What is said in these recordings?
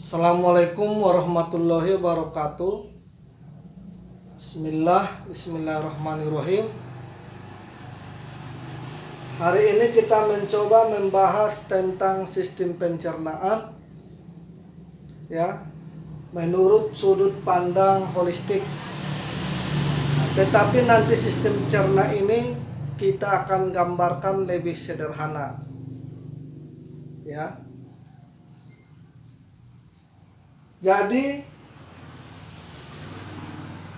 Assalamualaikum warahmatullahi wabarakatuh. Bismillahirrahmanirrahim. Hari ini kita mencoba membahas tentang sistem pencernaan, ya, menurut sudut pandang holistik. Tetapi nanti sistem cerna ini kita akan gambarkan lebih sederhana, ya. Jadi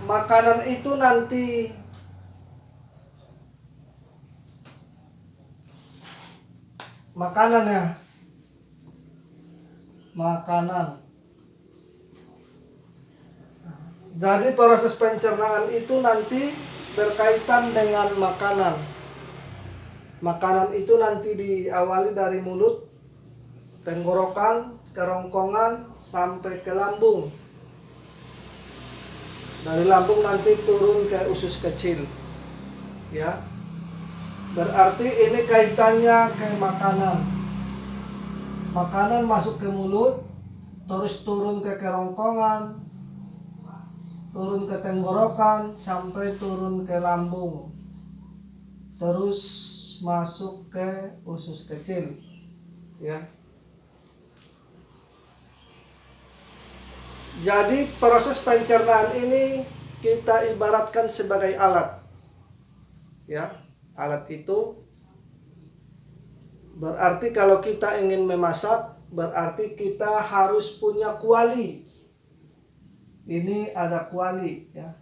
makanan itu nanti makanan. Jadi proses pencernaan itu nanti berkaitan dengan makanan. Makanan itu nanti diawali dari mulut, tenggorokan, kerongkongan sampai ke lambung. Dari lambung nanti turun ke usus kecil, ya. Berarti ini kaitannya ke makanan. Makanan masuk ke mulut, terus turun ke kerongkongan, turun ke tenggorokan sampai turun ke lambung, terus masuk ke usus kecil, ya. Jadi proses pencernaan ini kita ibaratkan sebagai alat, ya. Alat itu berarti kalau kita ingin memasak, berarti kita harus punya kuali. Ini ada kuali, ya.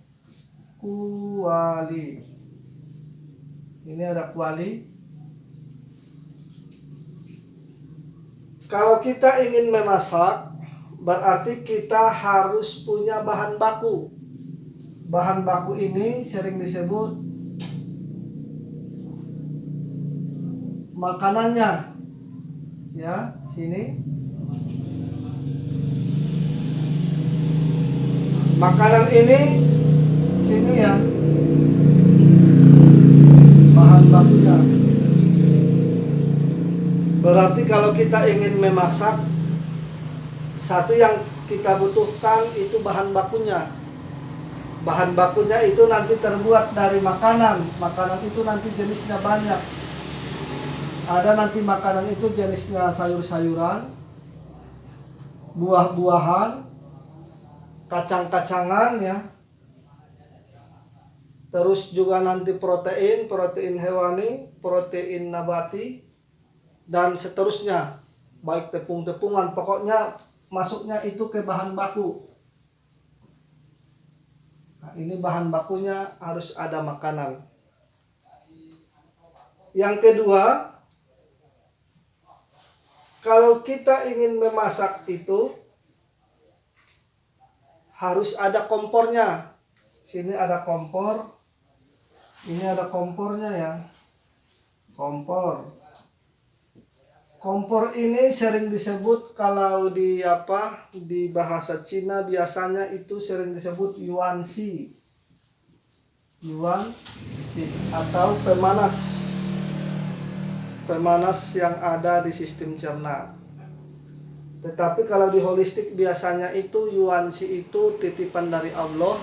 Kuali. Ini ada kuali. Kalau kita ingin memasak, berarti kita harus punya bahan baku. Bahan baku ini sering disebut makanannya, ya, sini. Makanan ini sini, ya, bahan bakunya. Berarti kalau kita ingin memasak, satu yang kita butuhkan itu bahan bakunya. Bahan bakunya itu nanti terbuat dari makanan. Makanan itu nanti jenisnya banyak. Ada nanti makanan itu jenisnya sayur-sayuran, buah-buahan, kacang-kacangan, ya. Terus juga nanti protein hewani, protein nabati, dan seterusnya. Baik tepung-tepungan, pokoknya masuknya itu ke bahan baku. Nah, ini bahan bakunya harus ada makanan. Yang kedua, kalau kita ingin memasak itu harus ada kompornya. Sini ada kompor. Ini ada kompornya, ya. Kompor. Kompor ini sering disebut kalau di bahasa Cina biasanya itu sering disebut yuanxi. Yuanxi atau pemanas. Pemanas yang ada di sistem cerna. Tetapi kalau di holistik biasanya itu yuanxi itu titipan dari Allah.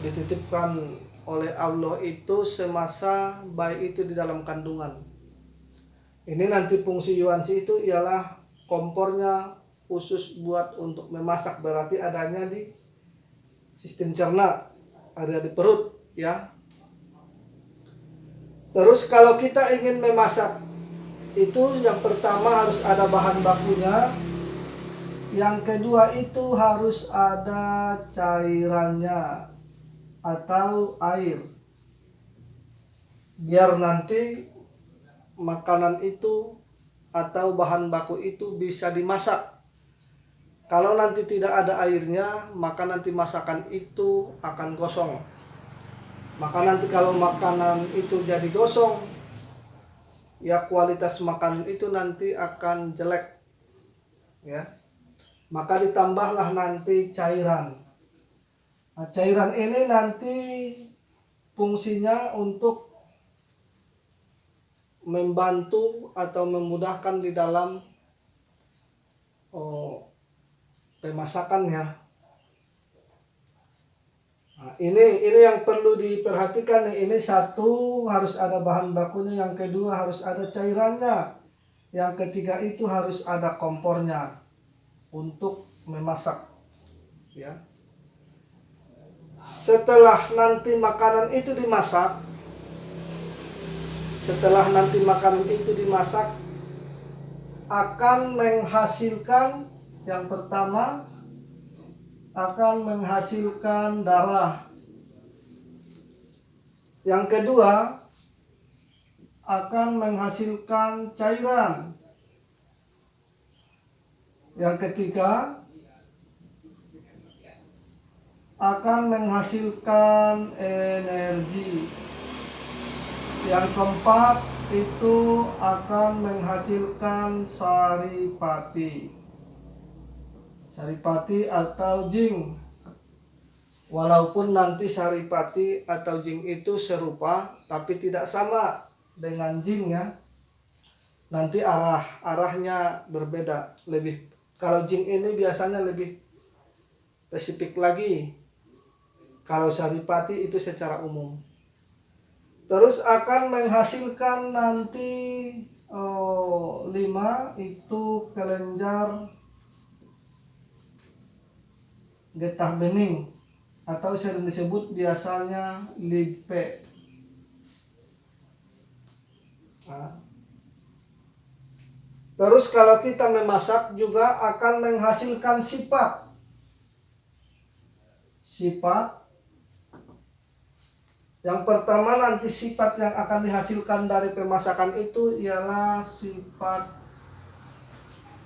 Dititipkan oleh Allah itu semasa bayi itu di dalam kandungan. Ini nanti fungsi yuanxi itu ialah kompornya khusus buat untuk memasak, berarti adanya di sistem cerna, ada di perut, ya. Terus kalau kita ingin memasak itu yang pertama harus ada bahan bakunya. Yang kedua itu harus ada cairannya atau air. Biar nanti makanan itu atau bahan baku itu bisa dimasak. Kalau nanti tidak ada airnya, maka nanti masakan itu akan gosong. Maka nanti kalau makanan itu jadi gosong, ya kualitas makanan itu nanti akan jelek, ya. Maka ditambahlah nanti cairan. Nah, cairan ini nanti fungsinya untuk membantu atau memudahkan di dalam pemasakannya. Nah, ini yang perlu diperhatikan nih. Ini satu, harus ada bahan bakunya. Yang kedua, harus ada cairannya. Yang ketiga itu harus ada kompornya untuk memasak, ya. Setelah nanti makanan itu dimasak, akan menghasilkan, yang pertama akan menghasilkan darah. Yang kedua akan menghasilkan cairan. Yang ketiga akan menghasilkan energi. Yang keempat itu akan menghasilkan saripati. Saripati atau jing. Walaupun nanti saripati atau jing itu serupa, tapi tidak sama dengan jing, ya. Nanti arahnya berbeda. Kalau jing ini biasanya lebih spesifik lagi. Kalau saripati itu secara umum. Terus akan menghasilkan nanti 5 itu kelenjar getah bening atau sering disebut biasanya limfe. Nah. Terus kalau kita memasak juga akan menghasilkan sifat. Yang pertama nanti sifat yang akan dihasilkan dari pemasakan itu ialah sifat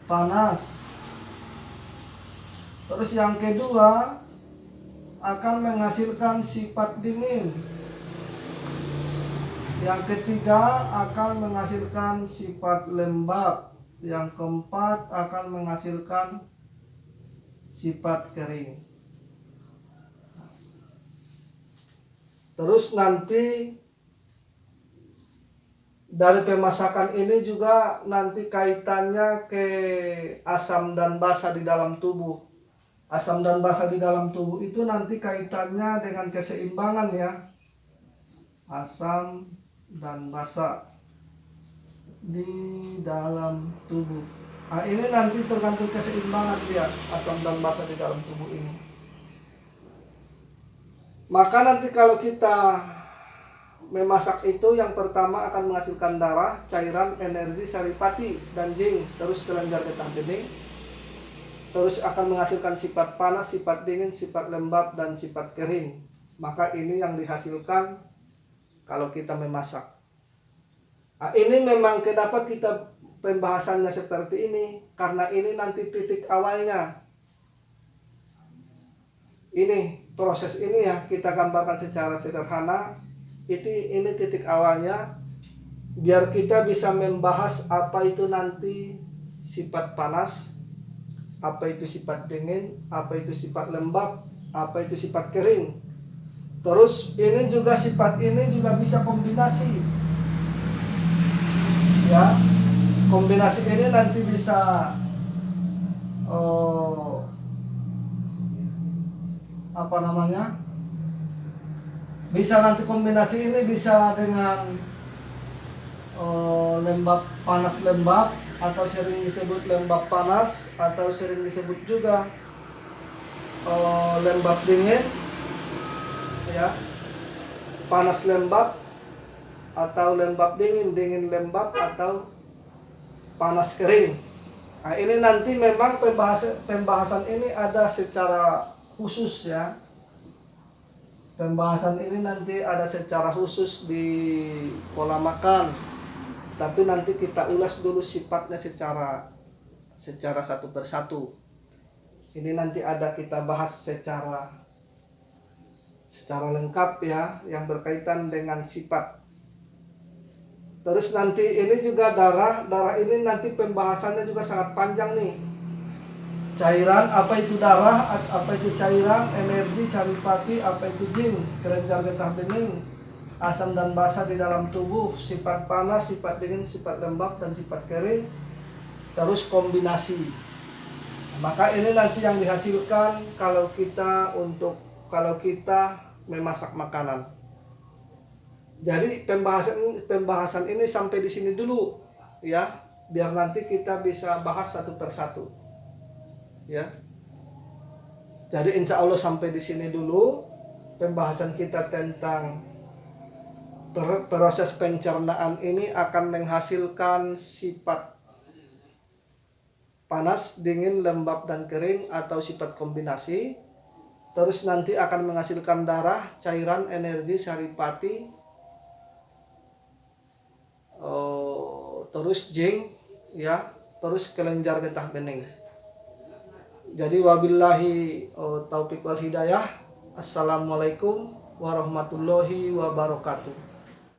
panas. Terus yang kedua akan menghasilkan sifat dingin. Yang ketiga akan menghasilkan sifat lembab. Yang keempat akan menghasilkan sifat kering. Terus nanti dari pemasakan ini juga nanti kaitannya ke asam dan basa di dalam tubuh. Asam dan basa di dalam tubuh itu nanti kaitannya dengan keseimbangan, ya. Asam dan basa di dalam tubuh. Nah, ini nanti tergantung keseimbangan dia, asam dan basa di dalam tubuh ini. Maka nanti kalau kita memasak itu, yang pertama akan menghasilkan darah, cairan, energi, saripati, dan jing, terus kelenjar getah bening. Terus akan menghasilkan sifat panas, sifat dingin, sifat lembab, dan sifat kering. Maka ini yang dihasilkan kalau kita memasak. Nah, ini memang kenapa kita pembahasannya seperti ini, karena ini nanti titik awalnya. Ini proses ini ya kita gambarkan secara sederhana. Ini titik awalnya, biar kita bisa membahas apa itu nanti sifat panas, apa itu sifat dingin, apa itu sifat lembab, apa itu sifat kering. Terus ini juga sifat ini juga bisa kombinasi, ya. Kombinasi ini nanti bisa bisa nanti kombinasi ini bisa dengan lembab panas lembab, atau sering disebut lembab panas, atau sering disebut juga lembab dingin, ya. Panas lembab atau lembab dingin, dingin lembab, atau panas kering. Nah, ini nanti memang pembahasan ini ada secara khusus, ya. Pembahasan ini nanti ada secara khusus di pola makan. Tapi nanti kita ulas dulu sifatnya secara satu persatu. Ini nanti ada kita bahas secara lengkap, ya, yang berkaitan dengan sifat. Terus nanti ini juga darah ini nanti pembahasannya juga sangat panjang nih. Cairan, apa itu darah, apa itu cairan, energi, saripati, apa itu jing, kelenjar getah bening, asam dan basa di dalam tubuh, sifat panas, sifat dingin, sifat lembab, dan sifat kering. Terus kombinasi. Maka ini nanti yang dihasilkan kalau kita memasak makanan. Jadi pembahasan ini sampai di sini dulu ya, biar nanti kita bisa bahas satu persatu. Ya. Jadi insya Allah sampai di sini dulu pembahasan kita tentang proses pencernaan ini akan menghasilkan sifat panas, dingin, lembab, dan kering atau sifat kombinasi. Terus nanti akan menghasilkan darah, cairan, energi, saripati, terus jing, ya, terus kelenjar getah bening. Jadi wabillahi taufiq wal hidayah. Assalamualaikum warahmatullahi wabarakatuh.